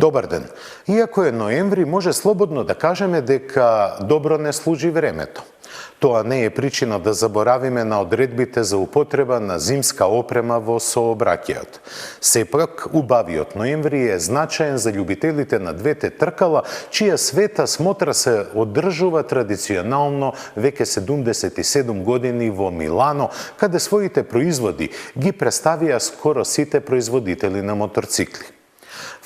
Добар ден. Иако е ноември, може слободно да кажеме дека добро не служи времето. Тоа не е причина да заборавиме на одредбите за употреба на зимска опрема во сообраќајот. Сепак, убавиот ноември е значаен за љубителите на двете тркала, чија света смотра се одржува традиционално веќе 77 години во Милано, каде своите производи ги представија скоро сите производители на моторцикли.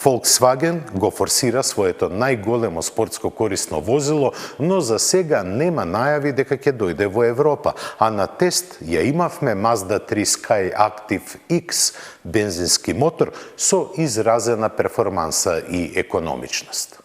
Volkswagen го форсира своето најголемо спортско корисно возило, но за сега нема најави дека ќе дојде во Европа, а на тест ја имавме Mazda 3 Skyactiv X, бензински мотор со изразена перформанса и економичност.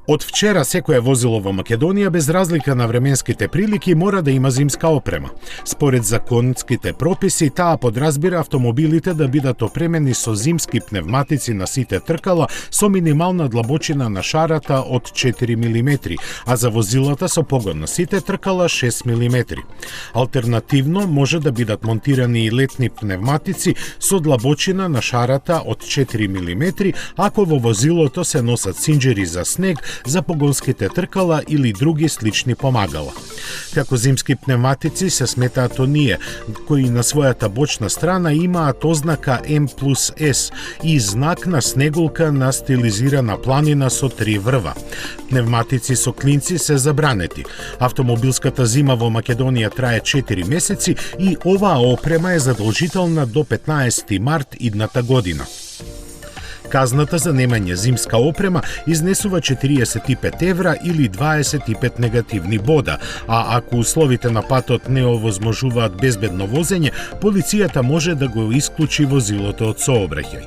Од вчера секое возило во Македонија без разлика на временските прилики мора да има зимска опрема. Според законските прописи, таа подразбира автомобилите да бидат опремени со зимски пневматици на сите тркала со минимална длабочина на шарата од 4 мм, а за возилата со погон на сите тркала 6 мм. Алтернативно може да бидат монтирани и летни пневматици со длабочина на шарата од 4 мм, ако во возилото се носат синџери за снег, за погонските тркала или други слични помагала. Како зимски пневматици се сметаат оние кои на својата бочна страна имаат ознака М+С и знак на снегулка на стилизирана планина со 3 врва. Пневматици со клинци се забранети. Автомобилската зима во Македонија трае 4 месеци и оваа опрема е задолжителна до 15 март идната година. Казната за немање зимска опрема изнесува 45 евра или 25 негативни бода, а ако условите на патот не овозможуваат безбедно возење, полицијата може да го исклучи возилото од сообраќај.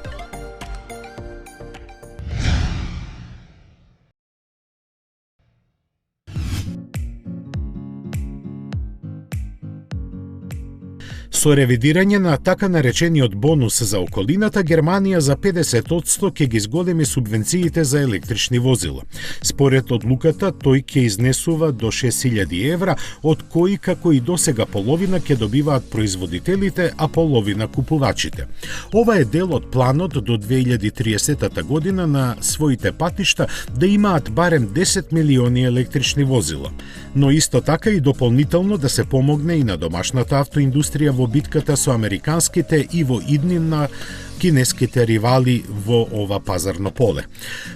Со ревидирање на така наречениот бонус за околината, Германија за 50% ќе ги зголеми субвенциите за електрични возила. Според одлуката, тој ќе изнесува до 6000 евра, од кои како и досега половина ќе добиваат производителите, а половина купувачите. Ова е дел од планот до 2030 година на своите патишта да имаат барем 10 милиони електрични возила. Но исто така и дополнително да се помогне и на домашната автоиндустрија во битката со американските и во иднина кинеските ривали во ова пазарно поле.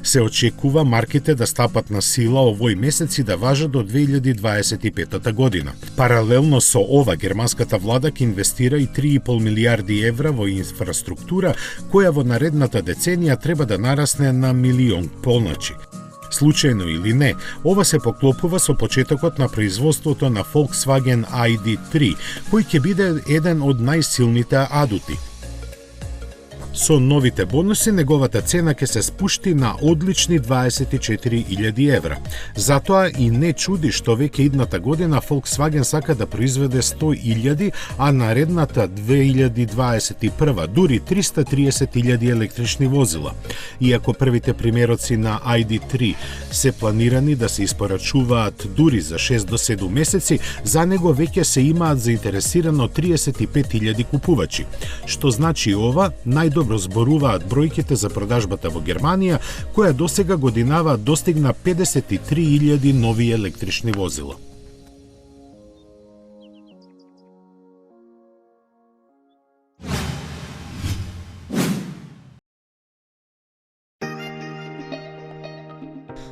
Се очекува марките да стапат на сила овој месец и да важат до 2025 година. Паралелно со ова, германската влада ќе инвестира и 3,5 милиарди евра во инфраструктура, која во наредната деценија треба да нарасне на милион полначи. Случајно или не, ова се поклопува со почетокот на производството на Volkswagen ID3, кој ќе биде еден од најсилните адути. Со новите бонуси, неговата цена ќе се спушти на одлични 24.000 евра. Затоа и не чуди што веќе идната година Volkswagen сака да произведе 100.000, а наредната 2021 дури 330.000 електрични возила. Иако првите примероци на ID3 се планирани да се испорачуваат дури за 6 до 7 месеци, за него веќе се имаат заинтересирано 35.000 купувачи. Што значи ова, најдобро зборуваат бројките за продажбата во Германија, која досега годинава достигна 53.000 нови електрични возила.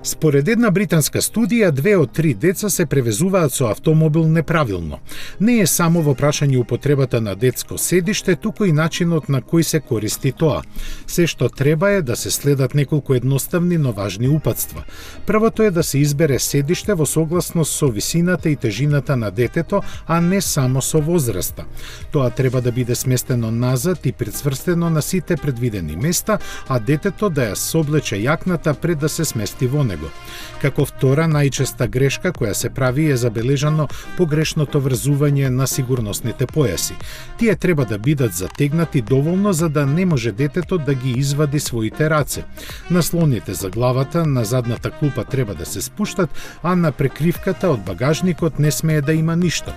Според една британска студија, 2 од 3 деца се превезуваат со автомобил неправилно. Не е само во прашање употребата на детско седиште, туку и начинот на кој се користи тоа. Се што треба е да се следат неколку едноставни, но важни упатства. Првото е да се избере седиште во согласност со висината и тежината на детето, а не само со возраста. Тоа треба да биде сместено назад и прицврстено на сите предвидени места, а детето да ја соблече јакната пред да се смести во него. возило. Како втора најчеста грешка која се прави е забележано погрешното врзување на сигурносните појаси. Тие треба да бидат затегнати доволно за да не може детето да ги извади своите раце. Наслоните за главата на задната клупа треба да се спуштат, а на прекривката од багажникот не смее да има ништо.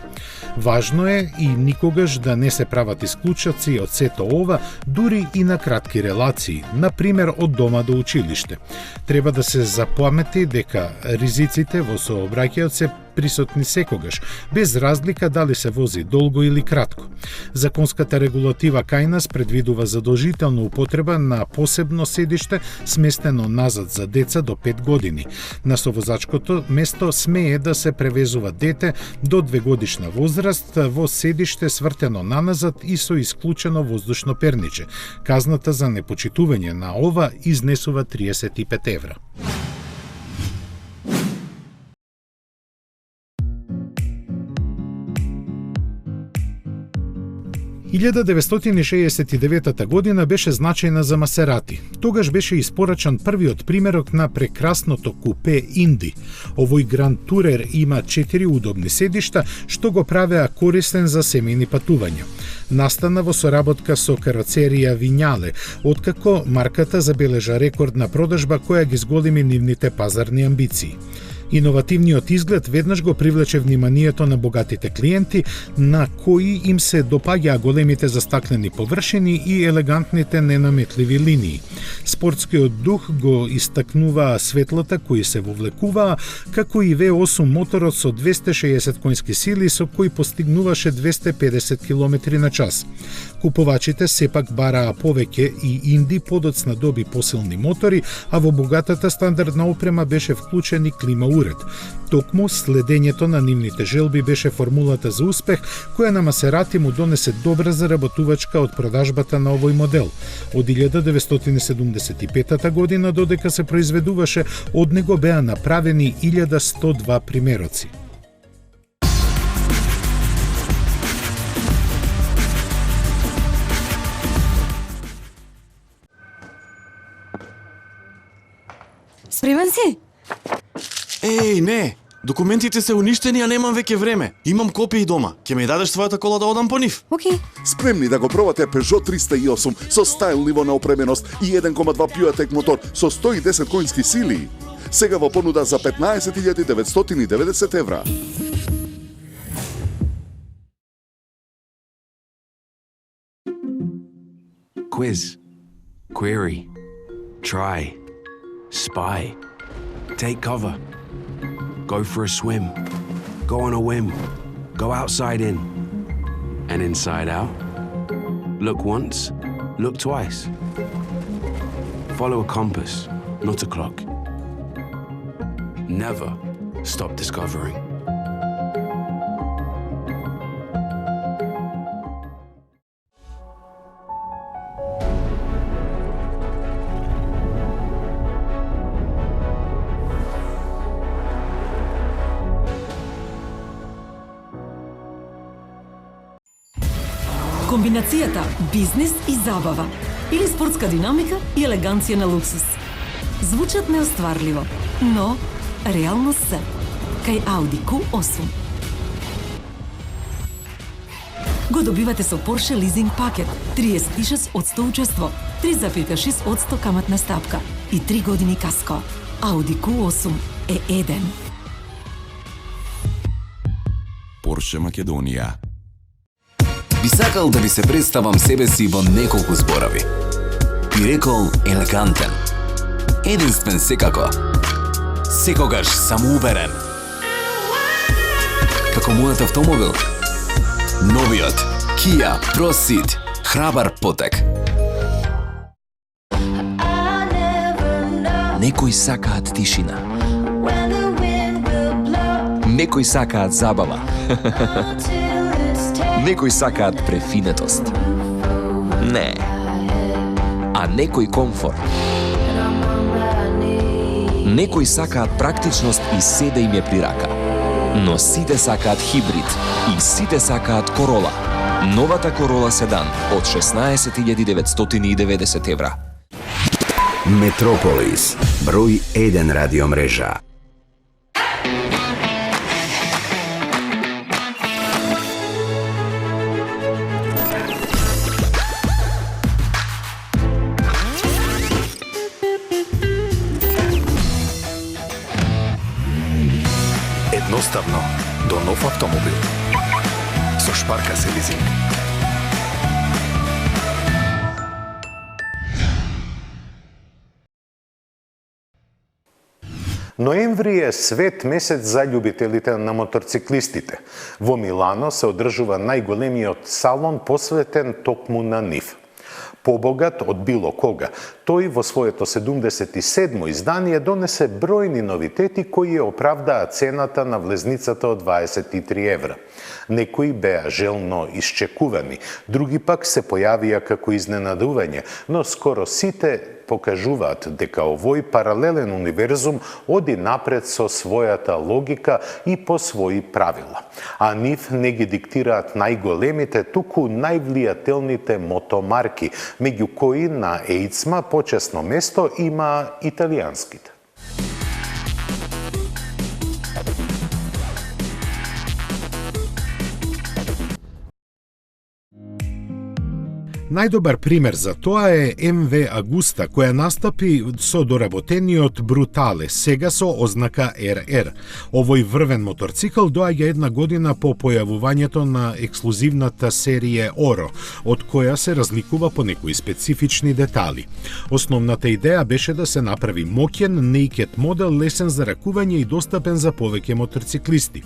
Важно е и никогаш да не се прават исклучоци од сето ова, дури и на кратки релации, например од дома до училиште. Треба да се запамети дека ризиците во сообраќајот се присутни секогаш, без разлика дали се вози долго или кратко. Законската регулатива кај нас предвидува задолжителна употреба на посебно седиште сместено назад за деца до 5 години. На совозачкото место смее да се превезува дете до 2 годишна возраст во седиште свртено наназад и со исклучено воздушно перниче. Казната за непочитување на ова изнесува 35 евра. 1969 година беше значајна за Масерати. Тогаш беше испорачан првиот примерок на прекрасното купе Инди. Овој Гранд Турер има 4 удобни седишта, што го правеа корисен за семејни патувања. Настана во соработка со кароцерија Вињале, откако марката забележа рекордна продажба која ги зголеми нивните пазарни амбиции. Иновативниот изглед веднаш го привлече вниманието на богатите клиенти, на кои им се допаѓаа големите застаклени површини и елегантните ненаметливи линии. Спортскиот дух го истакнуваа светлата кои се вовлекуваа, како и V8 моторот со 260 конски сили со кој постигнуваше 250 км на час. Купувачите сепак бараа повеќе и Инди подоцна доби посилни мотори, а во богатата стандардна опрема беше вклучен и клима уред. Токму следењето на нивните желби беше формулата за успех, која на Масерати му донесе добра заработувачка од продажбата на овој модел. Од 1975 година додека се произведуваше, од него беа направени 1102 примероци. Спремен си? Еј, не! Документите се уништени, а немам веќе време. Имам копии дома. Ќе ми дадеш својата кола да одам по нив? Океј. Спремни да го пробате Peugeot 308 со стайл ниво на опременост и 1,2 PureTech мотор со 110 конски сили. Сега во понуда за 15.990 евра. Quiz, query, try, spy, take cover, go for a swim, go on a whim, go outside in, and inside out. Look once, look twice. Follow a compass, not a clock. Never stop discovering. Комбинацијата бизнис и забава или спортска динамика и елеганција на луксус. Звучат неостварливо, но реално се. Кај Audi Q8. Го добивате со Porsche лизинг пакет, 36% учество, 3,6% каматна стапка и 3 години каско. Audi Q8 е еден. Porsche Македонија. Би сакал да ви се представам себе си во неколку зборови. Би рекол елегантен, единствен секако, секогаш самоуверен. Како мојот автомобил, новиот Kia Proceed, храбар потек. Некои сакаат тишина. Некои сакаат забава. Некои сакаат префинетост. Не. А некои комфорт. Некои сакаат практичност и се да им е при рака. Но сите сакаат хибрид и сите сакаат Корола. Новата Корола седан од 16.990 евра. Метрополис, број 1 радиомрежа. Едноставно до нов автомобил со Шпарка се лизинг. Ноември е свет месец за љубителите на моторциклистите. Во Милано се одржува најголемиот салон посветен токму на нив. Побогат од било кога, тој во своето 77-мо издание донесе бројни новитети кои оправдаа цената на влезницата од 23 евра. Некои беа желно исчекувани, други пак се појавија како изненадување, но скоро сите покажуваат дека овој паралелен универзум оди напред со својата логика и по своји правила. А нив не ги диктираат најголемите, туку највлијателните мотомарки, меѓу кои на ејцма почесно место има италијанските. Најдобар пример за тоа е MV Agusta, која настапи со доработениот Brutale, сега со ознака RR. Овој врвен моторцикл доаѓа една година по појавувањето на ексклузивната серија Oro, од која се разликува по некои специфични детали. Основната идеја беше да се направи моќен, naked модел, лесен за ракување и достапен за повеќе моторциклисти.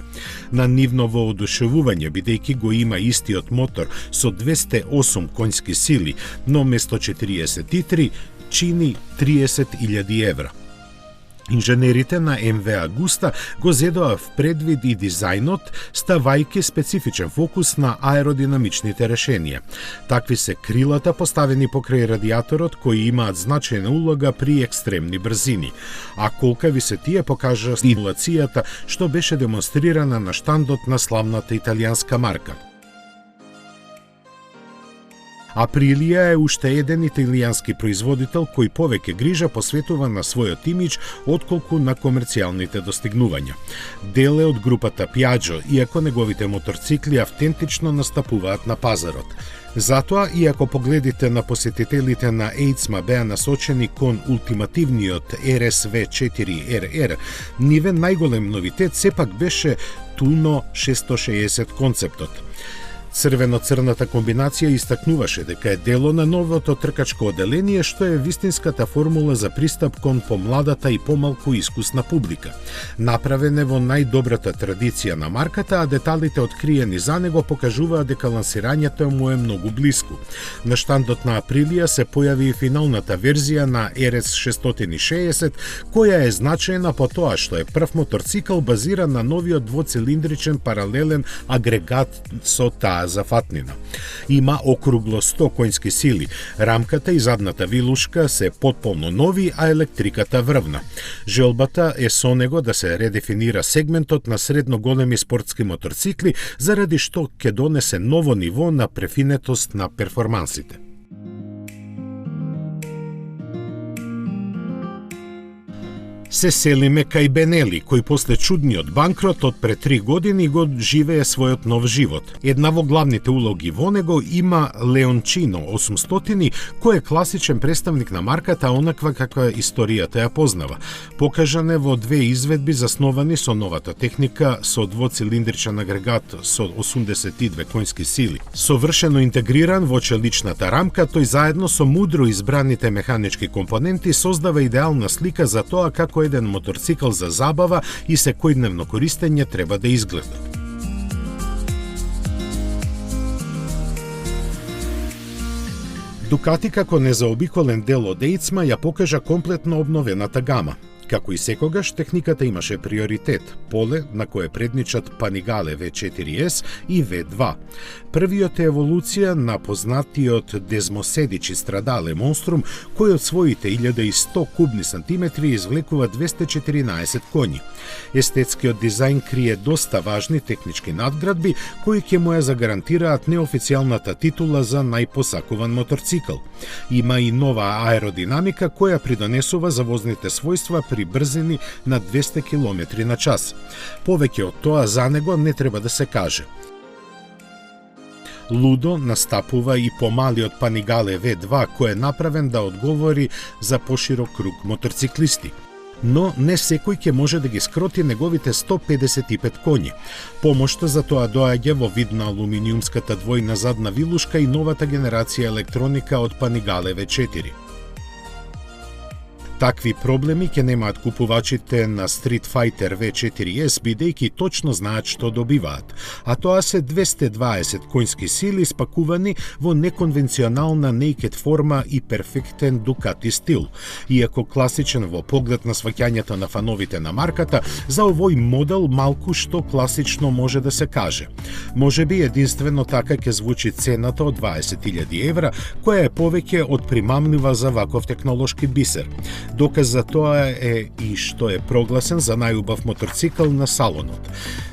На нивно воодушевување, бидејќи го има истиот мотор со 208 конјски сили, но место 43 чини 30.000 евра. Инженерите на MV Agusta го зедоа в предвид и дизајнот, ставајќи специфичен фокус на аеродинамичните решенија. Такви се крилата поставени покрај радиаторот, кои имаат значајна улога при екстремни брзини. А колкави се тие покажа стимулацијата што беше демонстрирана на штандот на славната италијанска марка. Априлија е уште еден италијански производител кој повеќе грижа посветува на својот имидж отколку на комерцијалните достигнувања. Дел е од групата Piaggio, иако неговите моторцикли автентично настапуваат на пазарот. Затоа, иако погледите на посетителите на ејцма беа насочени кон ултимативниот RSV4RR, нивен најголем новитет сепак беше Tuno 660 концептот. Црвено-црната комбинација истакнуваше дека е дело на новото тркачко оделение, што е вистинската формула за пристап кон помладата и помалку искусна публика. Направен е во најдобрата традиција на марката, а деталите откриени за него покажуваат дека лансирањето му е многу блиску. На штандот на Априлија се појави и финалната верзија на RS660, која е значајна по тоа што е прв моторцикл базиран на новиот двоцилиндричен паралелен агрегат со таа зафатнина. Има округло 100 конјски сили, рамката и задната вилушка се потполно нови, а електриката врвна. Желбата е со него да се редефинира сегментот на средно големи спортски моторцикли, заради што ќе донесе ново ниво на префинетост на перформансите. Се селиме кај Бенели, кој после чудниот банкрот од пред 3 години го живее својот нов живот. Една во главните улоги во него има Leoncino 800, кој е класичен представник на марката, онаква каква историјата ја познава. Покажан е во две изведби засновани со новата техника, со двоцилиндричен агрегат со 82 конјски сили. Совршено интегриран во челичната рамка, тој заедно со мудро избраните механички компоненти создава идеална слика за тоа како еден моторцикл за забава и секојдневно користење треба да изгледа. Дукати како незаобиколен дел од ејцма ја покажа комплетно обновената гама. Како и секогаш, техниката имаше приоритет, поле на кое предничат Panigale V4S и V2. Првиот е еволуција на познатиот дезмоседичи страдале монструм, кој од своите 1100 кубни сантиметри извлекува 214 коњи. Естетскиот дизајн крие доста важни технички надградби, кои ќе му ја загарантираат неофицијалната титула за најпосакуван моторцикл. Има и нова аеродинамика која придонесува за возните својства при брзини на 200 км на час. Повеќе од тоа за него не треба да се каже. Лудо настапува и помалиот Panigale V2 кој е направен да одговори за поширок круг моторциклисти. Но не секој ќе може да ги скроти неговите 155 коњи. Помошта за тоа доаѓа во вид на алуминиумската двојна задна вилушка и новата генерација електроника од Panigale V4. Такви проблеми ќе немаат купувачите на Street Fighter V4S, бидејќи точно знаат што добиваат, а тоа се 220 коњски сили спакувани во неконвенционална naked форма и перфектен Ducati стил. Иако класичен во поглед на сваќањето на фановите на марката, за овој модел малку што класично може да се каже. Можеби единствено така ќе звучи цената од 20.000 евра, која е повеќе од примамлива за ваков технолошки бисер. Доказ за тоа е и што е прогласен за најубав моторцикл на салонот.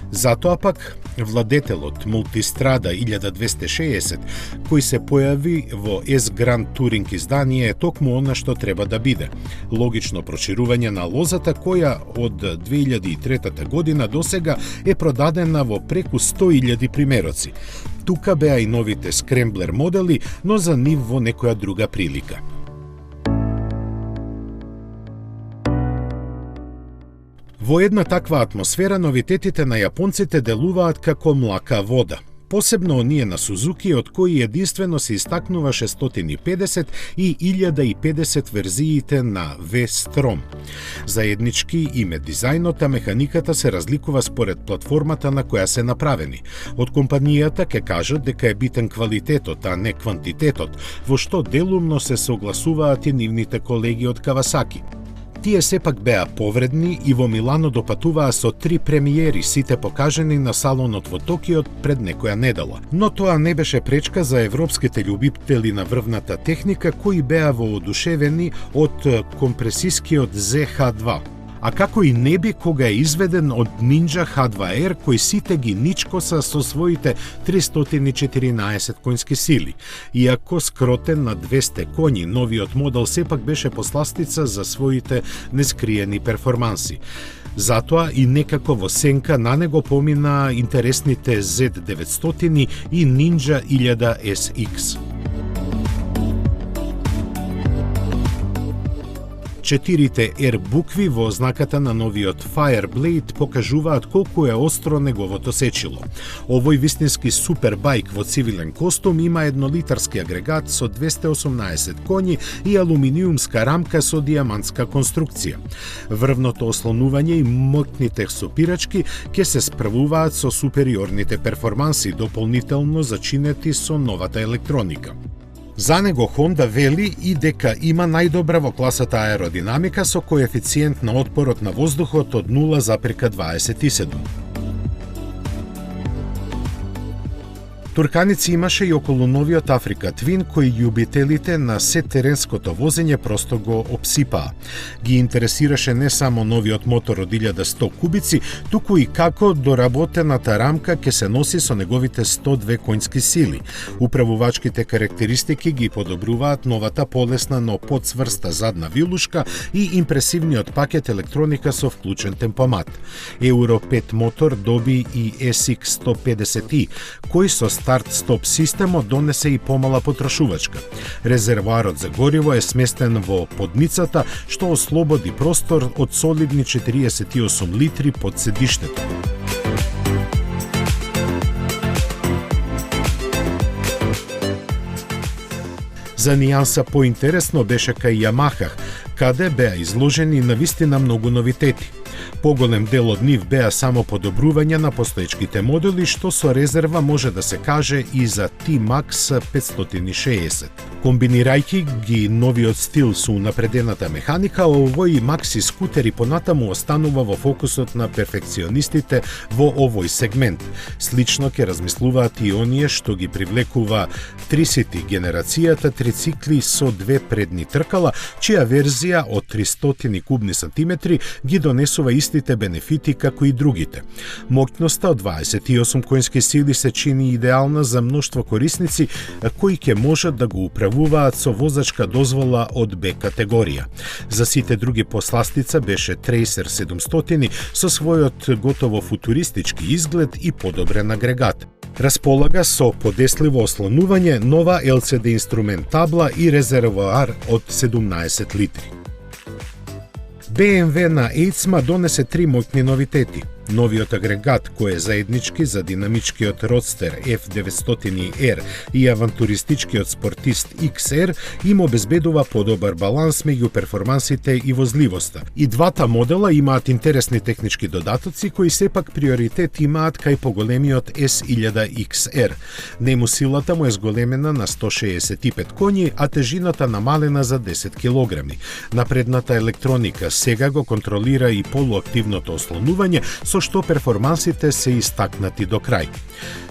Затоа пак, владетелот Multistrada 1260, кој се појави во S-Grand Touring издание, е токму она што треба да биде. Логично проширување на лозата, која од 2003 година досега е продадена во преку 100.000 примероци. Тука беа и новите скремблер модели, но за нив во некоја друга прилика. Во една таква атмосфера новитетите на јапонците делуваат како млака вода. Посебно оние на Сузуки, од кои единствено се истакнува 650 и 1050 верзиите на V-Strom. Заеднички им е дизајнот, а механиката се разликува според платформата на која се направени. Од компанијата ќе кажат дека е битен квалитетот, а не квантитетот, во што делумно се согласуваат и нивните колеги од Кавасаки. Тие сепак беа повредни и во Милано допатуваа со 3 премиери, сите покажени на салонот во Токио пред некоја недела. Но тоа не беше пречка за европските љубители на врвната техника кои беа воодушевени од компресискиот ZH2. А како и не би кога е изведен од Ninja H2R кој сите ги ничкоса со своите 314 коњски сили. Иако скротен на 200 коњи, новиот модел сепак беше посластица за своите нескриени перформанси. Затоа и некако во сенка на него помина интересните Z900 и Ninja 1000 SX. Четирите R букви во ознаката на новиот Fireblade покажуваат колку е остро неговото сечило. Овој вистински супербајк во цивилен костум има еднолитарски агрегат со 218 коњи и алуминиумска рамка со дијамантска конструкција. Врвното ослонување и моќните сопирачки ќе се справуваат со супериорните перформанси, дополнително зачинети со новата електроника. За него Honda вели и дека има најдобра во класата аеродинамика со коефициент на отпорот на воздухот од 0,27. Турканици имаше и околу новиот Африка Твин, кој љубителите на сетеренското возење просто го обсипаа. Ги интересираше не само новиот мотор од 1100 кубици, туку и како доработената рамка ќе се носи со неговите 102 коњски сили. Управувачките карактеристики ги подобруваат новата полесна, но подсврста задна вилушка и импресивниот пакет електроника со вклучен темпомат. Euro 5 мотор доби и SX 150i, кој со старт-стоп системот донесе и помала потрошувачка. Резервоарот за гориво е сместен во подницата, што ослободи простор од солидни 48 литри под седиштето. За нијанса поинтересно беше кај Yamaha, каде беа изложени навистина многу новитети. Поголем дел од нив беа само подобрување на постоечките модели, што со резерва може да се каже и за T-Max 560. Комбинирајќи ги новиот стил со унапредената механика, овој макси скутер и понатаму останува во фокусот на перфекционистите во овој сегмент. Слично ќе размислуваат и оние што ги привлекува 30 генерацијата трицикли со две предни тркала, чија верзија од 300 кубни сантиметри ги донесува истите бенефити како и другите. Моќноста од 28 коњски сили се чини идеална за мноштво корисници кои ќе можат да го управуваат со возачка дозвола од Б категорија. За сите други посластица беше Tracer 700 со својот готово футуристички изглед и подобрен агрегат. Располага со подесливо ослонување, нова LCD инструмент табла и резервоар од 17 литри. BMW на Eidsma донесе 3 моќни новитети. Новиот агрегат кој е заеднички за динамичкиот родстер F900R и авантуристичкиот спортист XR им обезбедува подобар баланс меѓу перформансите и возливоста. И двата модела имаат интересни технички додатоци кои сепак приоритет имаат кај поголемиот S1000XR. Нему силата му е зголемена на 165 коњи, а тежината намалена за 10 килограми. Напредната електроника сега го контролира и полуактивното ослонување, со што перформансите се истакнати до крај.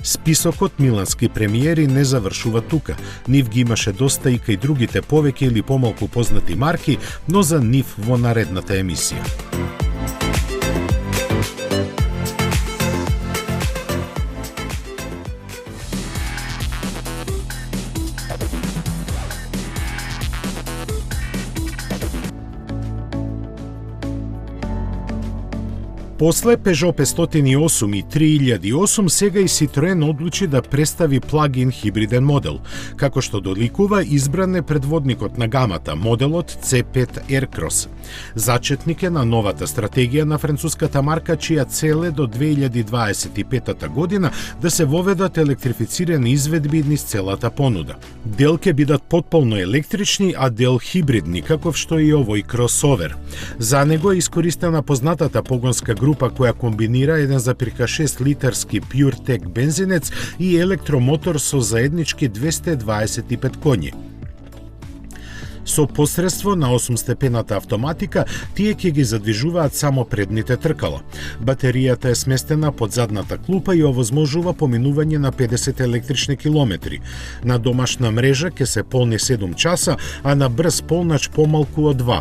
Списокот милански премиери не завршува тука. Нив ги имаше доста и кај другите повеќе или помалку познати марки, но за нив во наредната емисија. После Peugeot 508 и 3008, сега и Citroen одлучи да представи плагин хибриден модел. Како што доликува, избран е предводникот на гамата, моделот C5 Aircross. Зачетник е на новата стратегија на француската марка, чија цел е до 2025 година да се воведат електрифицирани изведби низ целата понуда. Дел ќе бидат потполно електрични, а дел хибридни, каков што и овој кросовер. За него е искористена познатата погонска група која комбинира 1,6 литарски PureTech бензинец и електромотор со заеднички 225 коњи. Со посредство на 8-степената автоматика, тие ќе ги задвижуваат само предните тркала. Батеријата е сместена под задната клупа и овозможува поминување на 50 електрични километри. На домашна мрежа ќе се полни 7 часа, а на брз полнач помалку од 2.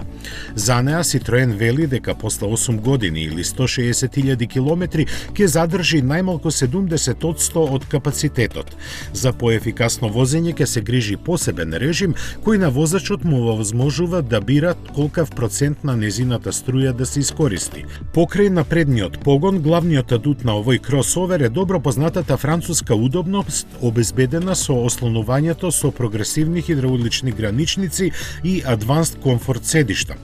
За неа Citroen вели дека после 8 години или 160.000 километри ќе задржи најмалку 70% од капацитетот. За поефикасно возење ќе се грижи посебен режим кој на возачот му возможува да бира колкав процент на незината струја да се искористи. Покрај напредниот погон, главниот адут на овој кросовер е добро познатата француска удобност, обезбедена со ослонувањето со прогресивни хидраулични граничници и Advanced Comfort седишта.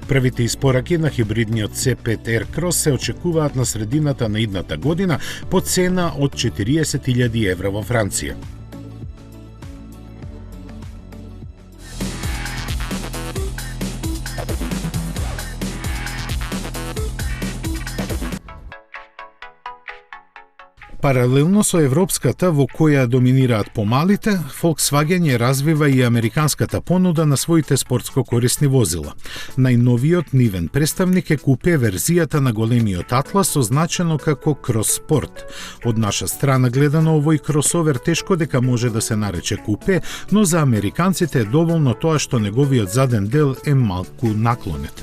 Првите испораки на хибридниот C5 Aircross се очекуваат на средината на идната година по цена од 40.000 евра во Франција. Паралелно со европската, во која доминираат помалите, Volkswagen ја развива и американската понуда на своите спортско корисни возила. Најновиот нивен представник е купе верзијата на големиот Атлас, означено како Кросспорт. Од наша страна гледано, овој кросовер тешко дека може да се нарече купе, но за американците е доволно тоа што неговиот заден дел е малку наклонет.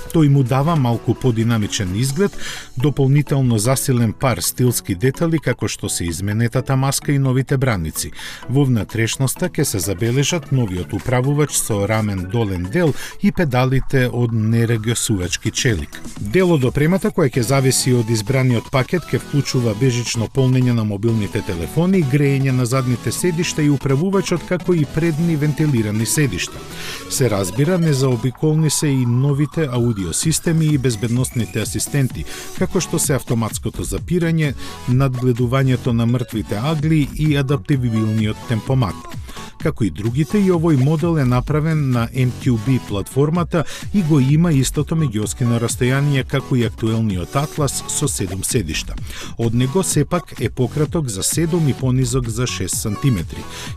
Тој му дава малку подинамичен изглед, дополнително засилен пар стилски детали како што се изменетата маска и новите браници. Во внатрешноста ќе се забележат новиот управувач со рамен долен дел и педалите од нерегосувачки челик. Дел од опремата која ќе зависи од избраниот пакет ќе вклучува бежично полнење на мобилните телефони, греење на задните седишта и управувачот како и предни вентилирани седишта. Се разбира, незаобиколни се и новите аудиосистеми и безбедносните асистенти, како што се автоматското запирање, надгледувањето на мртвите агли и адаптивилниот темпомат. Како и другите, и овој модел е направен на MQB платформата и го има истото меѓуоскино растојание како и актуелниот Атлас со 7 седишта. Од него сепак е пократок за 7 и понизок за 6 см.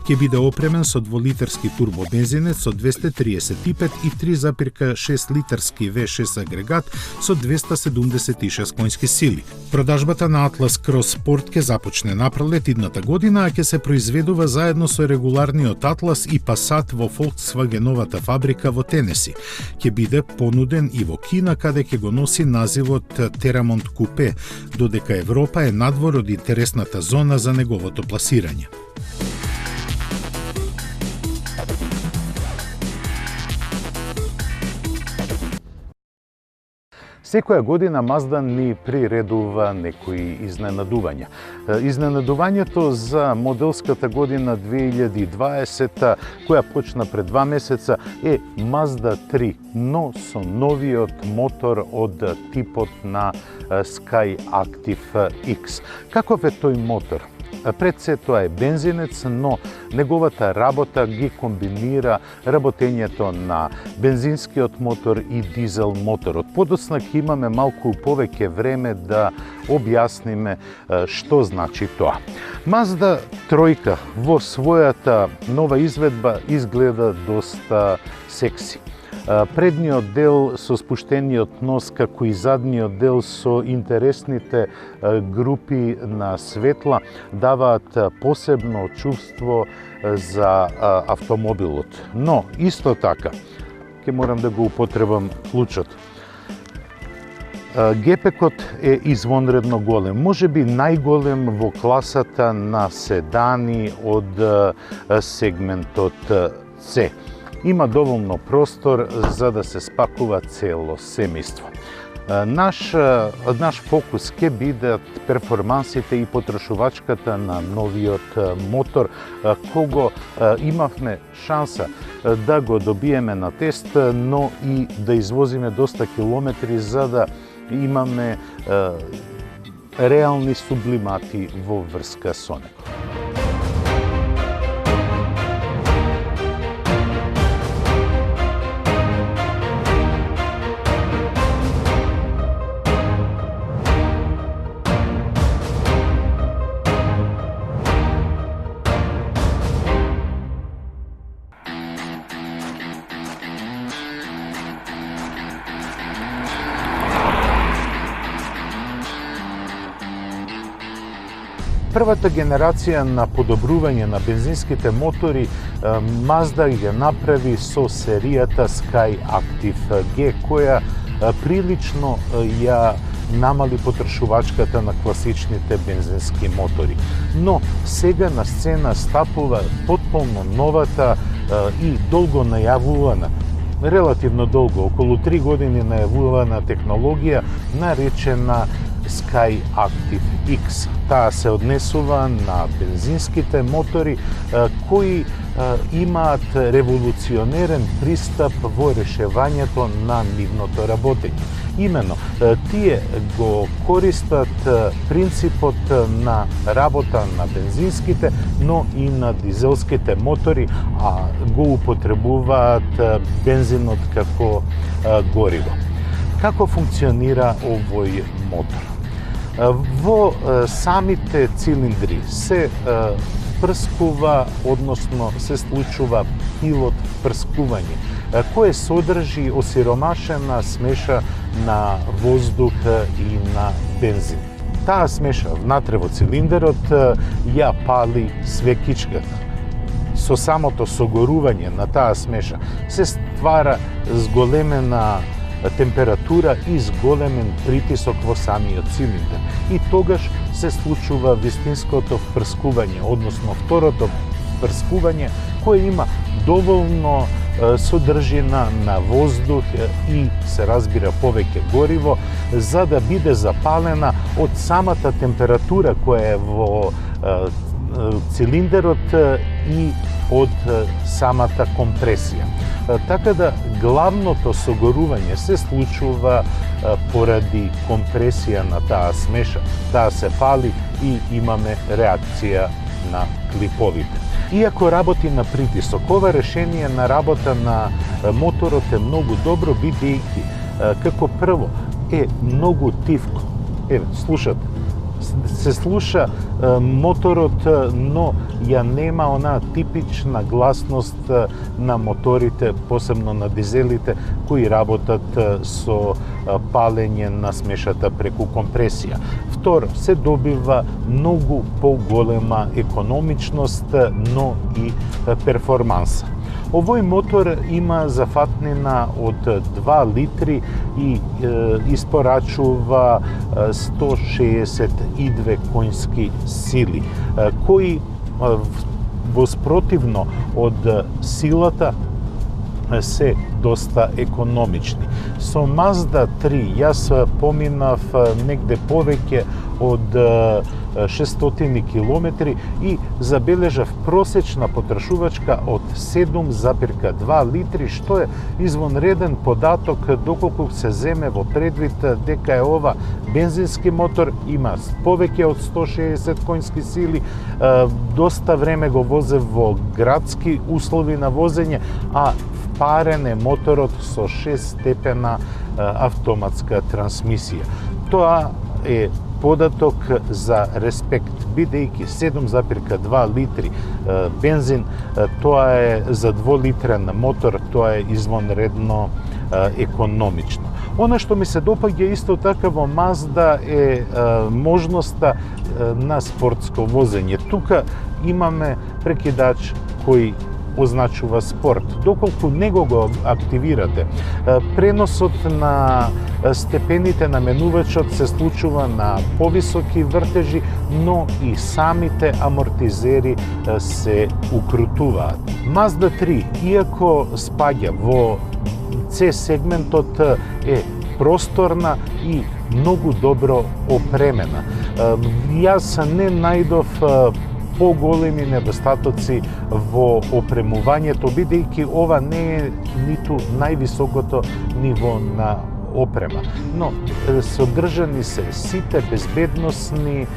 Ќе биде опремен со 2-литарски турбобензинец со 235 и 3,6 литарски V6 агрегат со 276 конски сили. Продажбата на Атлас Крос Спорт ќе започне напролет идната година, а ќе се произведува заедно со регуларниот Атлас и Пасат во Volkswageновата фабрика во Тенеси. Ќе биде понуден и во Кина, каде ќе го носи називот Терамонт Купе, додека Европа е надвор од интересната зона за неговото пласирање. Секоја година Мазда ни приредува некои изненадувања. Изненадувањето за моделската година 2020, која почна пред 2 месеца, е Mazda 3, но со новиот мотор од типот на Skyactiv X. Каков е тој мотор? Пред се тоа е бензинец, но неговата работа ги комбинира работењето на бензинскиот мотор и дизел моторот. Подоцна ќе имаме малку повеќе време да објасниме што значи тоа. Mazda 3 во својата нова изведба изгледа доста секси. Предниот дел со спуштениот нос, како и задниот дел со интересните групи на светла, даваат посебно чувство за автомобилот. Но, исто така, ќе морам да го употребам клучот. Гепекот е извонредно голем, можеби најголем во класата на седани од сегментот C. Има доволно простор за да се спакува цело семејство. Наш фокус ќе бидат перформансите и потрошувачката на новиот мотор, кого имавме шанса да го добиеме на тест, но и да извозиме доста километри за да имаме реални сублимати во врска со него. Првата генерација на подобрување на бензинските мотори Mazda ја направи со серијата Skyactiv G, која прилично ја намали потрошувачката на класичните бензински мотори. Но сега на сцена стапува потполно новата и долго најавувана, релативно долго, околу 3 години најавувана технологија, наречена Skyactiv X. Таа се однесува на бензинските мотори кои имаат револуционерен пристап во решевањето на нивното работење. Имено, тие го користат принципот на работа на бензинските, но и на дизелските мотори, а го употребуваат бензинот како гориво. Како функционира овој мотор? Во самите цилиндри се впрскува, односно се случува пилот впрскување, кое содржи осиромашена смеша на воздух и на бензин. Таа смеша внатре во цилиндерот ја пали свекичката. Со самото согорување на таа смеша се ствара зголемена температура и зголемен притисок во самиот цилиндер. И тогаш се случува вистинското впрскување, односно второто впрскување, кое има доволно содржина на воздух и се разбира повеќе гориво, за да биде запалена од самата температура која е во цилиндерот и од самата компресија. Така да главното согорување се случува поради компресија на таа смеша. Таа се пали и имаме реакција на клиповите. Иако работи на притисок, ова решение на работа на моторот е многу добро, бидејќи како прво е многу тивко. Еве, слушате, се слуша моторот, но ја нема онаа типична гласност на моторите, посебно на дизелите, кои работат со палење на смешата преку компресија. Второ, се добива многу поголема економичност, но и перформанса. Овој мотор има зафатнина од 2 литри и испорачува 162 конски сили, кои воспротивно од силата се доста економични. Со Mazda 3 јас поминав негде повеќе од 600 километри и забележав просечна потрошувачка од 7,2 литри, што е извонреден податок доколку се земе во предвид дека е ова бензински мотор, има повеќе од 160 конски сили, доста време го возев во градски услови на возење, а впарен е моторот со 6-степена автоматска трансмисија. Тоа е податок за респект, бидејќи 7,2 литри бензин, тоа е за 2-литрен мотор, тоа е извонредно економично. Она што ми се допаѓа исто така во Mazda е можноста на спортско возење. Тука имаме прекидач кој означува спорт. Доколку него го активирате, преносот на степените на менувачот се случува на повисоки вртежи, но и самите амортизери се укрутуваат. Mazda 3, иако спаѓа во C сегментот, е просторна и многу добро опремена. Јас не најдов поголеми недостатоци во опремувањето, бидејќи ова не е ниту највисокото ниво на опрема. Но содржани се сите безбедносни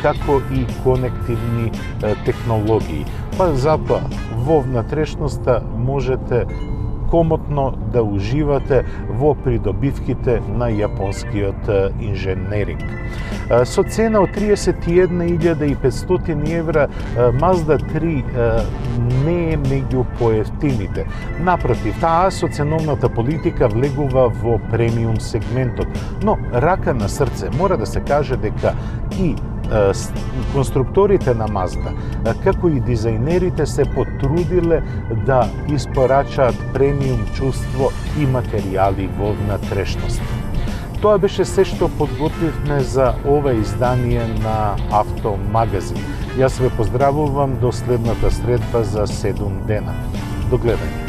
како и конективни технологии. Па затоа во внатрешноста можете комотно да уживате во придобивките на јапонскиот инженеринг. Со цена од 31.500 евра, Mazda 3 не е меѓу поевтините. Напротив, таа со ценовната политика влегува во премиум сегментот. Но, рака на срце, мора да се каже дека и конструкторите на Mazda, како и дизајнерите се потрудиле да испорачаат премиум чувство и материјали во внатрешност. Тоа беше се што подготвивме за ова издание на Автомагазин. Јас ве поздравувам до следната средба за 7 дена. До гледање.